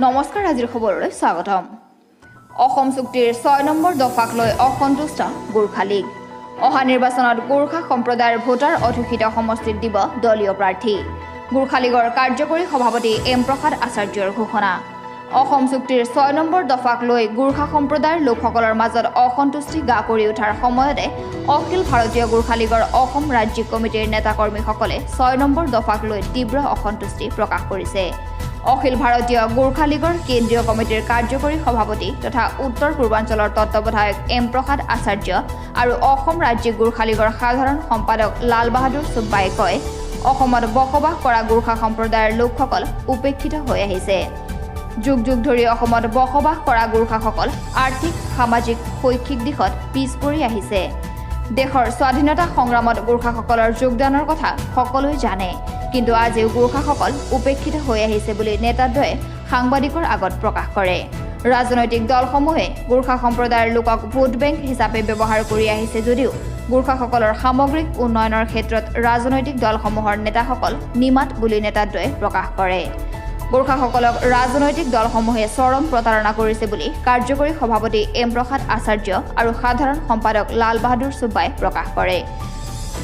নমস্কাৰ আজিৰ খবৰলৈ স্বাগতম অসম চুক্তিৰ 6 নম্বৰ দফাক লৈ অসন্তুষ্ট গোৰ্খা লীগ অহা নিৰ্বাচনত গোৰ্খা সম্প্ৰদায়ৰ ভোটাৰ অধ্যুষিত সমষ্টিত দিব দলীয় প্ৰাৰ্থী গোৰ্খা লীগৰ কাৰ্যকৰী সভাপতি এম প্ৰসাদ আচাৰ্যৰ ঘোষণা অসম চুক্তিৰ 6 নম্বৰ দফাক লৈ গোৰ্খা সম্প্ৰদায়ৰ লোকসকলৰ মাজত অসন্তুষ্টি গা কৰি উঠাৰ সময়তে অখিল ভাৰতীয় গোৰ্খা লীগৰ অসম ৰাজ্যিক কমিটিৰ নেতাকৰ্মীসকলে 6 নম্বৰ দফাক লৈ তীব্ৰ অসন্তুষ্টি প্ৰকাশ কৰিছে অখিল ভাৰতীয় গোৰ্খা লীগৰ কেন্দ্ৰীয় কমিটিৰ কাৰ্যকৰী সভাপতি তথা উত্তৰ পূৰ্বাঞ্চলৰ তত্ত্বাৱধায়ক এম প্ৰসাদ আচাৰ্য আৰু অসম ৰাজ্যিক গোৰ্খা লীগৰ সাধাৰণ সম্পাদক লাল বাহাদুৰ চুব্বাই কয় অসমত বসবাস কৰা গোৰ্খা সম্প্ৰদায়ৰ লোকসকল উপেক্ষিত হৈ আহিছে যুগ যুগ ধৰি অসমত বসবাস কৰা গোৰ্খাসকল আৰ্থিক সামাজিক শৈক্ষিক দিশত পিছ পৰি আহিছে দেশৰ স্বাধীনতা সংগ্ৰামত গোৰ্খাসকলৰ যোগদানৰ কথা সকলোৱে জানে কিন্তু আজিও গোৰ্খাসকল উপেক্ষিত হৈ আহিছে বুলি নেতাদ্বয়ে সাংবাদিকৰ আগত প্ৰকাশ কৰে ৰাজনৈতিক দলসমূহে গোৰ্খা সম্প্ৰদায়ৰ লোকক ভোট বেংক হিচাপে ব্যৱহাৰ কৰি আহিছে যদিও গোৰ্খাসকলৰ সামগ্ৰিক উন্নয়নৰ ক্ষেত্ৰত ৰাজনৈতিক দলসমূহৰ নেতাসকল নিমাত বুলি নেতাদ্বয়ে প্ৰকাশ কৰে গোৰ্খাসকলক ৰাজনৈতিক দলসমূহে চৰম প্ৰতাৰণা কৰিছে বুলি কাৰ্যকৰী সভাপতি এম প্ৰসাদ আচাৰ্য আৰু সাধাৰণ সম্পাদক লাল বাহাদুৰ চুব্বাই প্ৰকাশ কৰে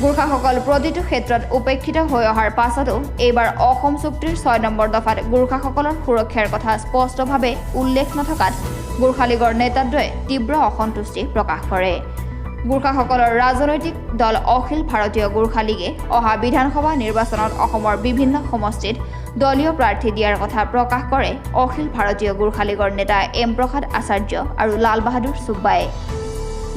গোৰ্খাসকল প্ৰতিটো ক্ষেত্ৰত উপেক্ষিত হৈ অহাৰ পাছতো এইবাৰ অসম চুক্তিৰ 6 নম্বৰ দফাত গোৰ্খাসকলৰ সুৰক্ষাৰ কথা স্পষ্টভাৱে উল্লেখ নথকাত গোৰ্খা লীগৰ নেতাদ্বয়ে তীব্ৰ অসন্তুষ্টি প্ৰকাশ কৰে গোৰ্খাসকলৰ ৰাজনৈতিক দল অখিল ভাৰতীয় গোৰ্খা লীগে অহা বিধানসভা নিৰ্বাচনত অসমৰ বিভিন্ন সমষ্টিত দলীয় প্ৰাৰ্থী দিয়াৰ কথা প্ৰকাশ কৰে অখিল ভাৰতীয় গোৰ্খা লীগৰ নেতা এম প্ৰসাদ আচাৰ্য আৰু লাল বাহাদুৰ চুব্বাই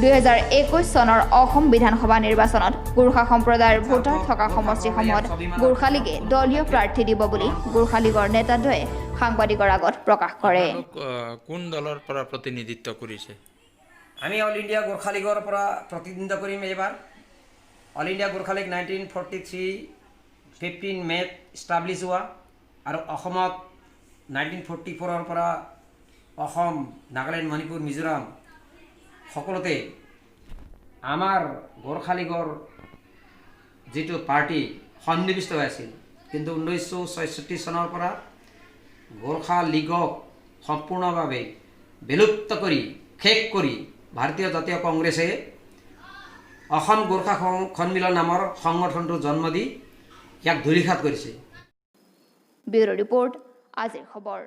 2021 চনৰ অসম বিধানসভা নিৰ্বাচনত গোৰ্খা সম্প্ৰদায়ৰ ভোটাৰ থকা সমষ্টিসমূহত গোৰ্খা লীগে দলীয় প্ৰাৰ্থী দিব বুলি গোৰ্খা লীগৰ নেতাদ্বয়ে সাংবাদিকৰ আগত প্ৰকাশ কৰে কোন দলৰ পৰা প্ৰতিনিধিত্ব কৰিছে আমি অল ইণ্ডিয়া গোৰ্খা লীগৰ পৰা প্ৰতিনিধিত্ব কৰিম এইবাৰ অল ইণ্ডিয়া গোৰ্খা লীগ 1943 15 মেত ইষ্টাব্লিছ হোৱা আৰু অসমত 1944ৰ পৰা অসম নাগালেণ্ড মণিপুৰ মিজোৰাম সকলোতে আমাৰ গোৰ্খা লীগৰ যিটো পাৰ্টি সন্নিৱিষ্ট হৈ আছিল কিন্তু 1966 চনৰ পৰা গোৰ্খা লীগক সম্পূৰ্ণভাৱে বিলুপ্ত কৰি শেষ কৰি ভাৰতীয় জাতীয় কংগ্ৰেছে অসম গোৰ্খা সন্মিলন নামৰ সংগঠনটো জন্ম দি ইয়াক ধূলিসাৎ কৰিছে ব্যুৰো ৰিপৰ্ট আজিৰ খবৰ